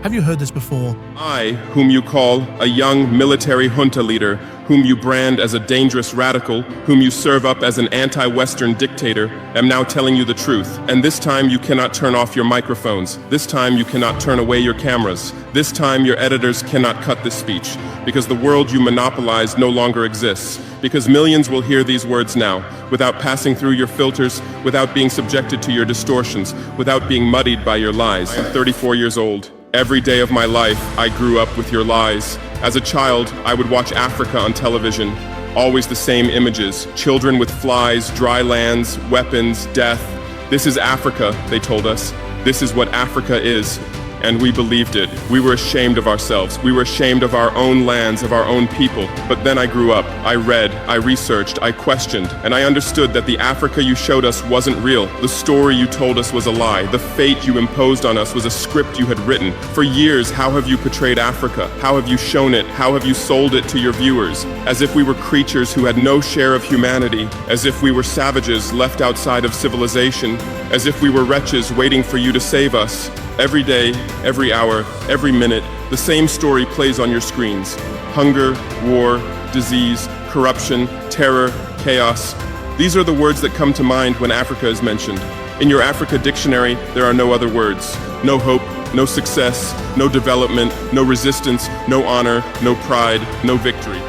Have you heard this before? I, whom you call a young military junta leader, whom you brand as a dangerous radical, whom you serve up as an anti-Western dictator, am now telling you the truth. And this time you cannot turn off your microphones. This time you cannot turn away your cameras. This time your editors cannot cut this speech, because the world you monopolize no longer exists. Because millions will hear these words now, without passing through your filters, without being subjected to your distortions, without being muddied by your lies. I'm 34 years old. Every day of my life, I grew up with your lies. As a child, I would watch Africa on television. Always the same images. Children with flies, dry lands, weapons, death. This is Africa, they told us. This is what Africa is. And we believed it. We were ashamed of ourselves. We were ashamed of our own lands, of our own people. But then I grew up. I read, I researched, I questioned, and I understood that the Africa you showed us wasn't real. The story you told us was a lie. The fate you imposed on us was a script you had written. For years, how have you portrayed Africa? How have you shown it? How have you sold it to your viewers? As if we were creatures who had no share of humanity. As if we were savages left outside of civilization. As if we were wretches waiting for you to save us. Every day, every hour, every minute, the same story plays on your screens. Hunger, war, disease, corruption, terror, chaos. These are the words that come to mind when Africa is mentioned. In your Africa dictionary, there are no other words. No hope, no success, no development, no resistance, no honor, no pride, no victory.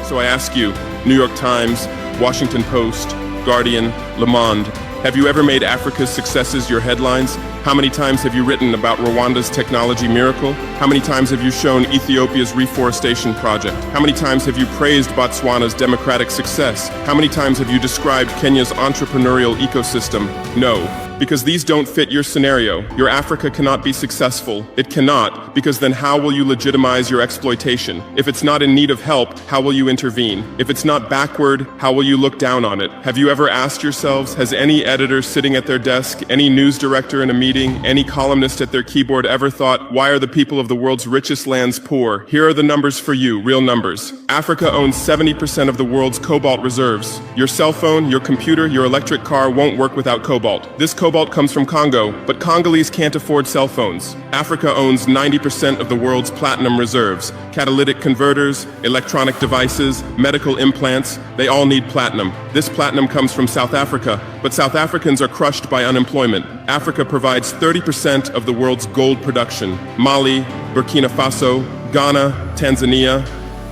So I ask you, New York Times, Washington Post, Guardian, Le Monde, have you ever made Africa's successes your headlines? How many times have you written about Rwanda's technology miracle? How many times have you shown Ethiopia's reforestation project? How many times have you praised Botswana's democratic success? How many times have you described Kenya's entrepreneurial ecosystem? No, because these don't fit your scenario. Your Africa cannot be successful. It cannot, because then how will you legitimize your exploitation? If it's not in need of help, how will you intervene? If it's not backward, how will you look down on it? Have you ever asked yourselves, has any editor sitting at their desk, any news director in a meeting, any columnist at their keyboard ever thought, why are the people of the world's richest lands poor? Here are the numbers for you, real numbers. Africa owns 70% of the world's cobalt reserves. Your cell phone, your computer, your electric car won't work without cobalt. This cobalt comes from Congo, but Congolese can't afford cell phones. Africa owns 90% of the world's platinum reserves. Catalytic converters, electronic devices, medical implants, they all need platinum. This platinum comes from South Africa, but South Africans are crushed by unemployment. Africa provides 30% of the world's gold production. Mali, Burkina Faso, Ghana, Tanzania.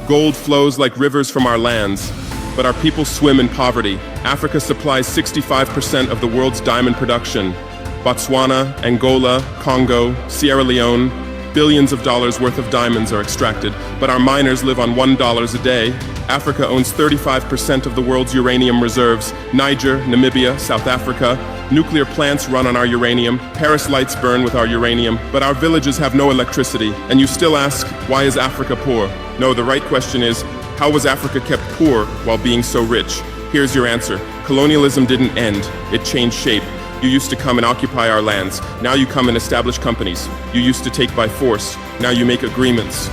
Gold flows like rivers from our lands, but our people swim in poverty. Africa supplies 65% of the world's diamond production. Botswana, Angola, Congo, Sierra Leone, billions of dollars worth of diamonds are extracted, but our miners live on $1 a day. Africa owns 35% of the world's uranium reserves. Niger, Namibia, South Africa. Nuclear plants run on our uranium. Paris lights burn with our uranium, but our villages have no electricity. And you still ask, why is Africa poor? No, the right question is, how was Africa kept poor while being so rich? Here's your answer. Colonialism didn't end, it changed shape. You used to come and occupy our lands. Now you come and establish companies. You used to take by force. Now you make agreements.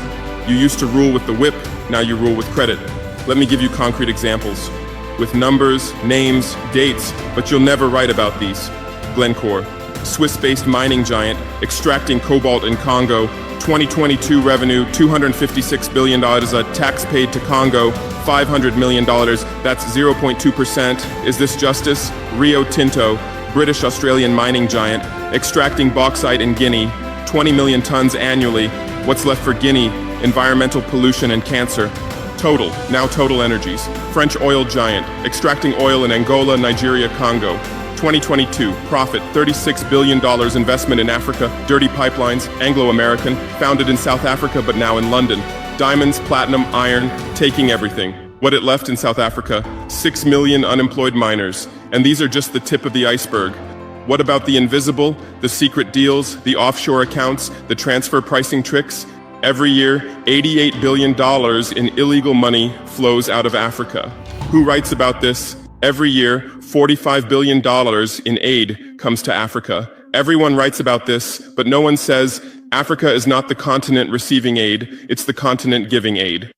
You used to rule with the whip. Now you rule with credit. Let me give you concrete examples. With numbers, names, dates, but you'll never write about these. Glencore, Swiss-based mining giant, extracting cobalt in Congo. 2022 revenue, $256 billion, a tax paid to Congo, $500 million, that's 0.2%. Is this justice? Rio Tinto, British-Australian mining giant, extracting bauxite in Guinea, 20 million tons annually. What's left for Guinea? Environmental pollution and cancer. Total, now Total Energies, French oil giant, extracting oil in Angola, Nigeria, Congo. 2022, profit, $36 billion investment in Africa, dirty pipelines, Anglo-American, founded in South Africa but now in London. Diamonds, platinum, iron, taking everything. What it left in South Africa? 6 million unemployed miners. And these are just the tip of the iceberg. What about the invisible, the secret deals, the offshore accounts, the transfer pricing tricks? Every year, $88 billion in illegal money flows out of Africa. Who writes about this? Every year, $45 billion in aid comes to Africa. Everyone writes about this, but no one says Africa is not the continent receiving aid, it's the continent giving aid.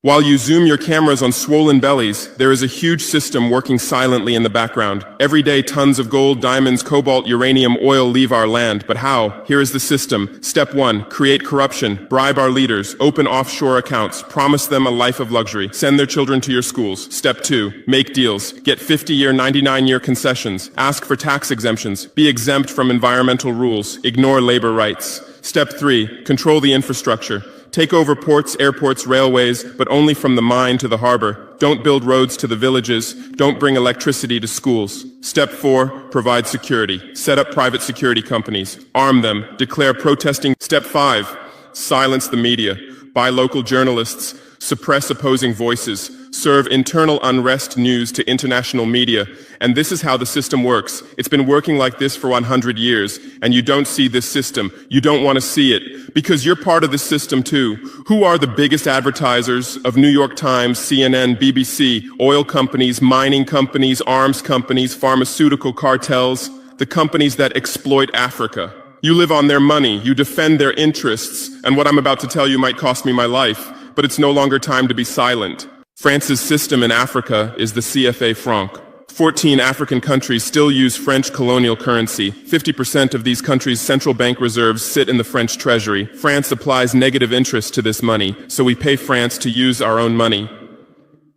While you zoom your cameras on swollen bellies, there is a huge system working silently in the background. Every day, tons of gold, diamonds, cobalt, uranium, oil leave our land. But how? Here is the system. Step 1, create corruption, bribe our leaders, open offshore accounts, promise them a life of luxury, send their children to your schools. Step 2, make deals, get 50-year, 99-year concessions, ask for tax exemptions, be exempt from environmental rules, ignore labor rights. Step 3, control the infrastructure. Take over ports, airports, railways, but only from the mine to the harbor. Don't build roads to the villages. Don't bring electricity to schools. Step 4, provide security. Set up private security companies. Arm them. Declare protesting. Step 5, silence the media. Buy local journalists. Suppress opposing voices. Serve internal unrest news to international media. And this is how the system works. It's been working like this for 100 years, and you don't see this system. You don't want to see it, because you're part of this system too. Who are the biggest advertisers of New York Times, CNN, BBC, oil companies, mining companies, arms companies, pharmaceutical cartels, the companies that exploit Africa? You live on their money, you defend their interests, and what I'm about to tell you might cost me my life, but it's no longer time to be silent. France's system in Africa is the CFA franc. 14 African countries still use French colonial currency. 50% of these countries' central bank reserves sit in the French treasury. France applies negative interest to this money, so we pay France to use our own money.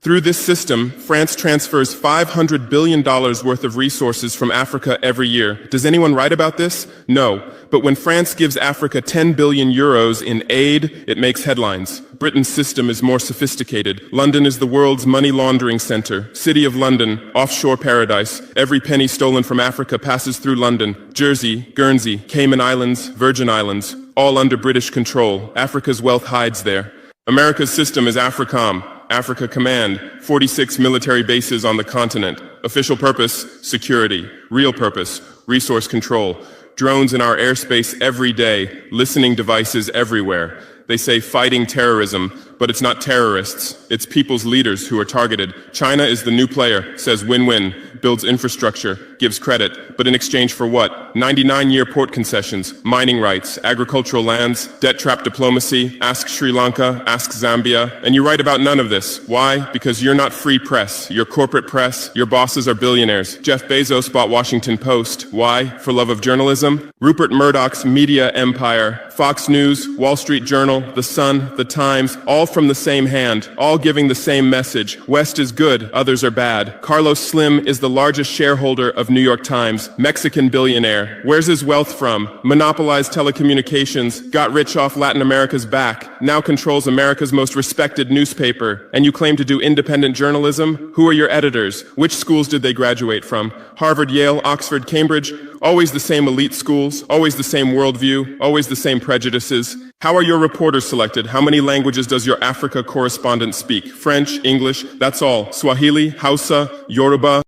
Through this system, France transfers $500 billion worth of resources from Africa every year. Does anyone write about this? No. But when France gives Africa 10 billion euros in aid, it makes headlines. Britain's system is more sophisticated. London is the world's money laundering center. City of London, offshore paradise. Every penny stolen from Africa passes through London. Jersey, Guernsey, Cayman Islands, Virgin Islands, all under British control. Africa's wealth hides there. America's system is AFRICOM. Africa Command, 46 military bases on the continent. Official purpose, security. Real purpose, resource control. Drones in our airspace every day, listening devices everywhere. They say fighting terrorism, but it's not terrorists. It's people's leaders who are targeted. China is the new player, says win-win, builds infrastructure, gives credit, but in exchange for what? 99-year port concessions, mining rights, agricultural lands, debt-trap diplomacy, ask Sri Lanka, ask Zambia, and you write about none of this. Why? Because you're not free press. You're corporate press. Your bosses are billionaires. Jeff Bezos bought Washington Post. Why? For love of journalism? Rupert Murdoch's media empire, Fox News, Wall Street Journal, The Sun, The Times, all from the same hand, all giving the same message. West is good, others are bad. Carlos Slim is the largest shareholder of New York Times, Mexican billionaire. Where's his wealth from? Monopolized telecommunications, got rich off Latin America's back, now controls America's most respected newspaper. And you claim to do independent journalism? Who are your editors? Which schools did they graduate from? Harvard, Yale, Oxford, Cambridge? Always the same elite schools, always the same worldview, always the same prejudices. How are your reporters selected? How many languages does your Africa correspondent speak? French, English, that's all. Swahili, Hausa, Yoruba.